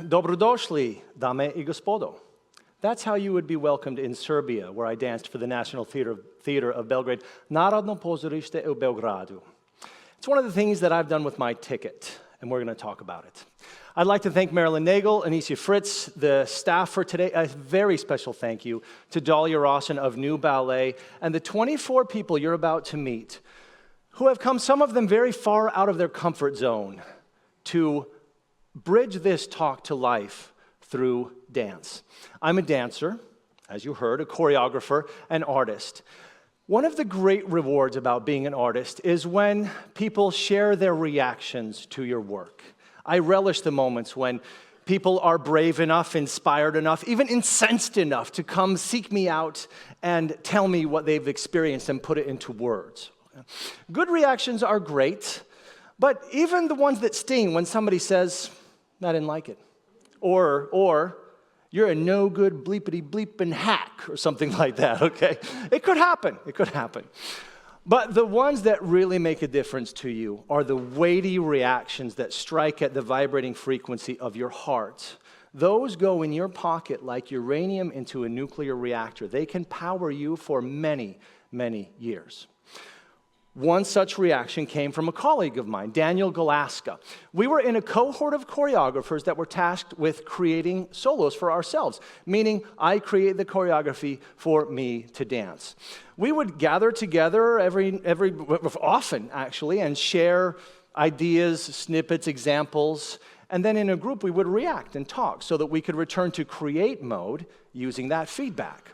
Dobrodošli, dame I gospodo. That's how you would be welcomed in Serbia, where I danced for the National Theater of Belgrade, Narodno pozorište u Beogradu. It's one of the things that I've done with my ticket, and we're going to talk about it. I'd like to thank Marilyn Nagel, Anicia Fritz, the staff for today. A very special thank you to Dahlia Rawson of New Ballet, and the 24 people you're about to meet, who have come, some of them very far out of their comfort zone, to bridge this talk to life through dance. I'm a dancer, as you heard, a choreographer, an artist. One of the great rewards about being an artist is when people share their reactions to your work. I relish the moments when people are brave enough, inspired enough, even incensed enough to come seek me out and tell me what they've experienced and put it into words. Good reactions are great, but even the ones that sting when somebody says, I didn't like it, or you're a no-good bleepity-bleeping hack, or something like that, okay? It could happen. But the ones that really make a difference to you are the weighty reactions that strike at the vibrating frequency of your heart. Those go in your pocket like uranium into a nuclear reactor. They can power you for many, many years. One such reaction came from a colleague of mine, Daniel Galaska. We were in a cohort of choreographers that were tasked with creating solos for ourselves, meaning I create the choreography for me to dance. We would gather together often, actually, and share ideas, snippets, examples, and then in a group we would react and talk so that we could return to create mode using that feedback.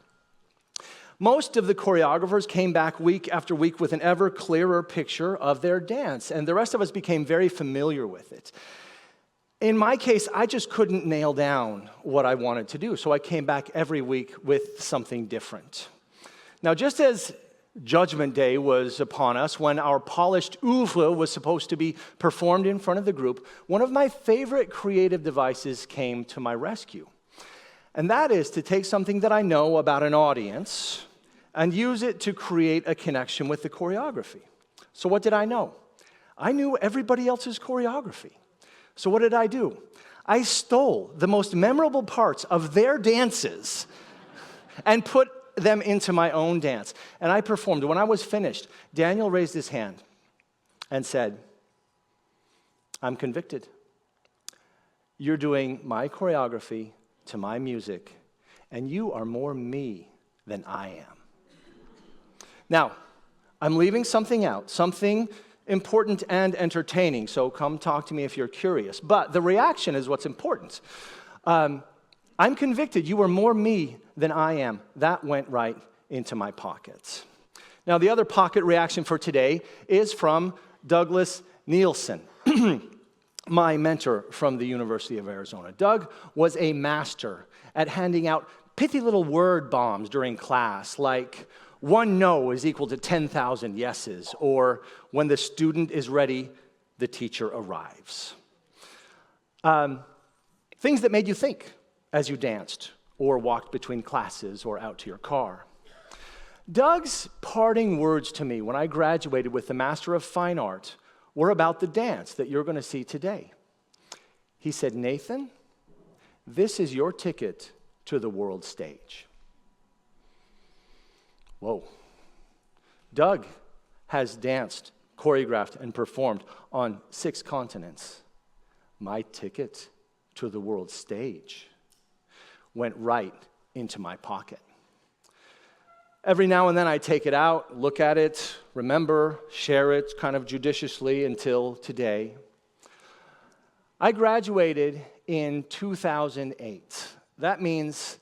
Most of the choreographers came back week after week with an ever clearer picture of their dance, and the rest of us became very familiar with it. In my case, I just couldn't nail down what I wanted to do, so I came back every week with something different. Now, just as Judgment Day was upon us, when our polished oeuvre was supposed to be performed in front of the group, one of my favorite creative devices came to my rescue. And that is to take something that I know about an audience and use it to create a connection with the choreography. So what did I know? I knew everybody else's choreography. So what did I do? I stole the most memorable parts of their dances and put them into my own dance. And I performed. When I was finished, Daniel raised his hand and said, I'm convicted. You're doing my choreography to my music, and you are more me than I am. Now, I'm leaving something out, something important and entertaining, so come talk to me if you're curious. But the reaction is what's important. I'm convicted you are more me than I am. That went right into my pockets. Now, the other pocket reaction for today is from Douglas Nielsen, my mentor from the University of Arizona. Doug was a master at handing out pithy little word bombs during class, like one no is equal to 10,000 yeses, or when the student is ready, the teacher arrives. Things that made you think as you danced or walked between classes or out to your car. Doug's parting words to me when I graduated with the Master of Fine Art were about the dance that you're going to see today. He said, Nathan, this is your ticket to the world stage. Whoa. Doug has danced, choreographed, and performed on 6 continents. My ticket to the world stage went right into my pocket. Every now and then I take it out, look at it, remember, share it kind of judiciously until today. I graduated in 2008. That means,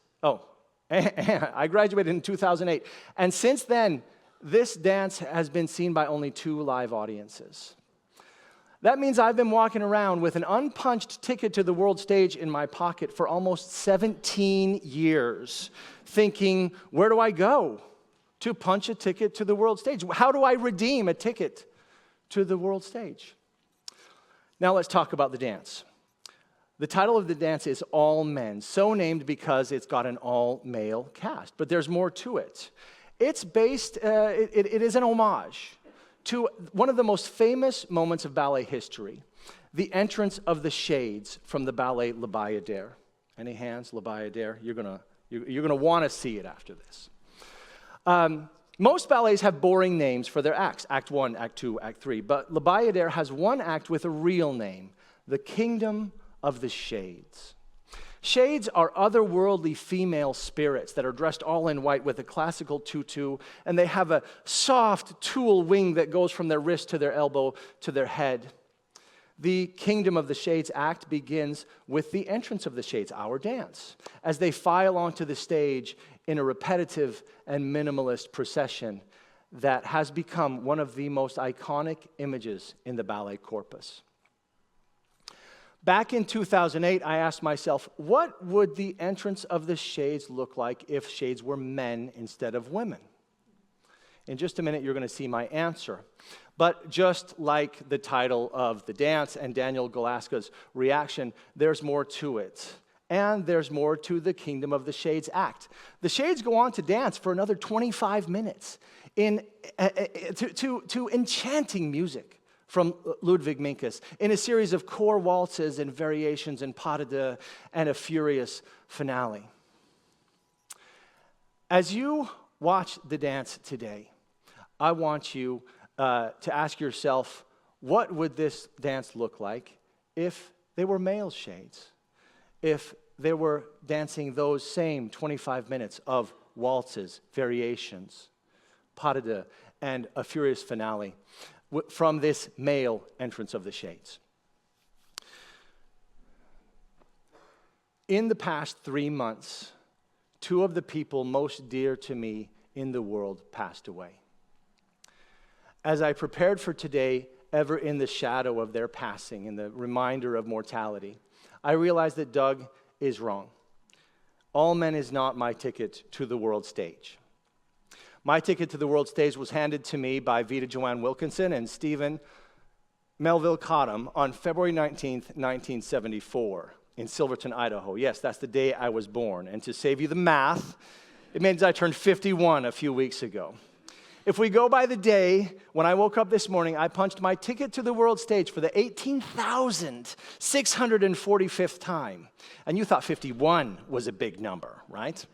I graduated in 2008. And since then, this dance has been seen by only 2 live audiences. That means I've been walking around with an unpunched ticket to the world stage in my pocket for almost 17 years, thinking, where do I go to punch a ticket to the world stage? How do I redeem a ticket to the world stage? Now let's talk about the dance. The title of the dance is All Men, so named because it's got an all-male cast, but there's more to it. It's based, it is an homage to one of the most famous moments of ballet history, the entrance of the shades from the ballet La Bayadère. Any hands, La Bayadère? You're gonna want to see it after this. Most ballets have boring names for their acts, Act 1, Act 2, Act 3, but La Bayadère has one act with a real name, the Kingdom of the Shades. Shades are otherworldly female spirits that are dressed all in white with a classical tutu, and they have a soft tulle wing that goes from their wrist to their elbow to their head. The Kingdom of the Shades act begins with the entrance of the shades, our dance, as they file onto the stage in a repetitive and minimalist procession that has become one of the most iconic images in the ballet corpus. Back in 2008, I asked myself, what would the entrance of the shades look like if shades were men instead of women? In just a minute, you're going to see my answer. But just like the title of the dance and Daniel Galaska's reaction, there's more to it. And there's more to the Kingdom of the Shades act. The shades go on to dance for another 25 minutes to enchanting music from Ludwig Minkus in a series of core waltzes and variations and pas de deux and a furious finale. As you watch the dance today, I want you to ask yourself, what would this dance look like if they were male shades? If they were dancing those same 25 minutes of waltzes, variations, pas de deux, and a furious finale from this male entrance of the shades. In the past 3 months, 2 of the people most dear to me in the world passed away. As I prepared for today, ever in the shadow of their passing and the reminder of mortality, I realized that Doug is wrong. All Men is not my ticket to the world stage. My ticket to the world stage was handed to me by Vita Joanne Wilkinson and Stephen Melville Cottam on February 19th, 1974 in Silverton, Idaho. Yes, that's the day I was born. And to save you the math, it means I turned 51 a few weeks ago. If we go by the day, when I woke up this morning, I punched my ticket to the world stage for the 18,645th time. And you thought 51 was a big number, right?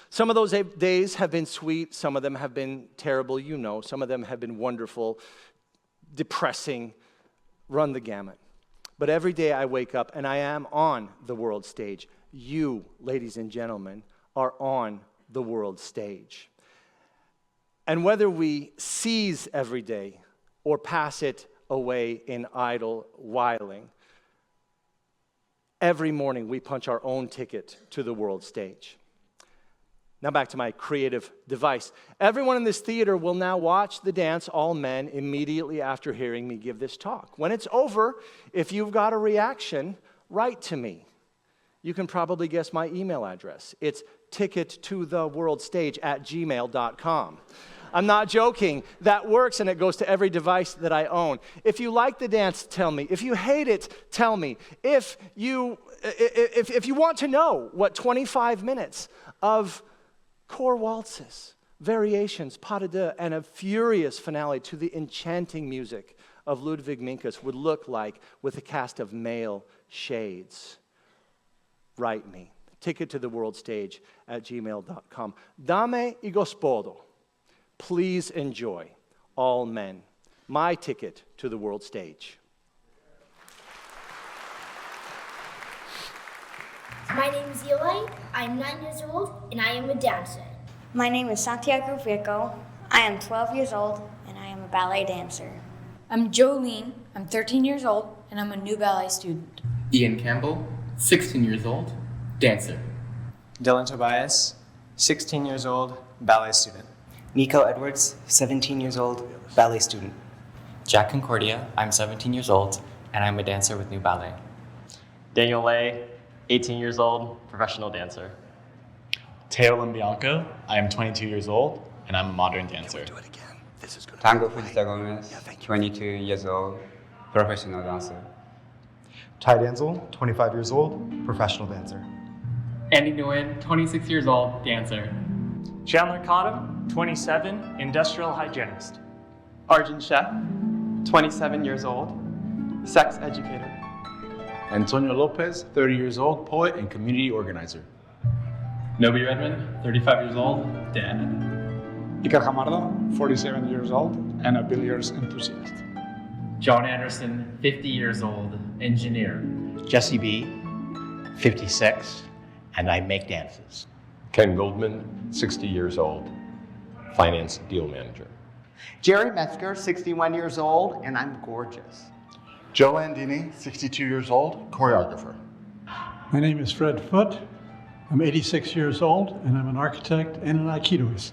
Some of those days have been sweet. Some of them have been terrible, you know. Some of them have been wonderful, depressing, run the gamut. But every day I wake up and I am on the world stage. You, ladies and gentlemen, are on the world stage. And whether we seize every day or pass it away in idle whiling, every morning we punch our own ticket to the world stage. Now back to my creative device. Everyone in this theater will now watch the dance, All Men, immediately after hearing me give this talk. When it's over, if you've got a reaction, write to me. You can probably guess my email address. It's tickettotheworldstage@gmail.com. I'm not joking. That works, and it goes to every device that I own. If you like the dance, tell me. If you hate it, tell me. If you want to know what 25 minutes of core waltzes, variations, pas de deux, and a furious finale to the enchanting music of Ludwig Minkus would look like with a cast of male shades, write me. tickettotheworldstage@gmail.com. Dame y gospodo, please enjoy All Men, my ticket to the world stage. My name is Eli, I'm 9 years old, and I am a dancer. My name is Santiago Rico, I am 12 years old, and I am a ballet dancer. I'm Jolene, I'm 13 years old, and I'm a new ballet student. Ian Campbell, 16 years old, dancer. Dylan Tobias, 16 years old, ballet student. Nico Edwards, 17 years old, ballet student. Jack Concordia, I'm 17 years old, and I'm a dancer with New Ballet. Daniel Lay, 18 years old, professional dancer. Teo Limbianco, I am 22 years old, and I'm a modern dancer. Do it again. This is good. Tango Fujita Gomez, 22 years old, professional dancer. Ty Danzel, 25 years old, professional dancer. Andy Nguyen, 26 years old, dancer. Chandler Cottam, 27, industrial hygienist. Arjun Sheth, 27 years old, sex educator. Antonio Lopez, 30 years old, poet and community organizer. Nobi Redmond, 35 years old, dad. Iker Jamardo, 47 years old, and a billiards enthusiast. John Anderson, 50 years old, engineer. Jesse B., 56, and I make dances. Ken Goldman, 60 years old, finance deal manager. Jerry Metzger, 61 years old, and I'm gorgeous. Joe Landini, 62 years old, choreographer. My name is Fred Foote. I'm 86 years old, and I'm an architect and an Aikidoist.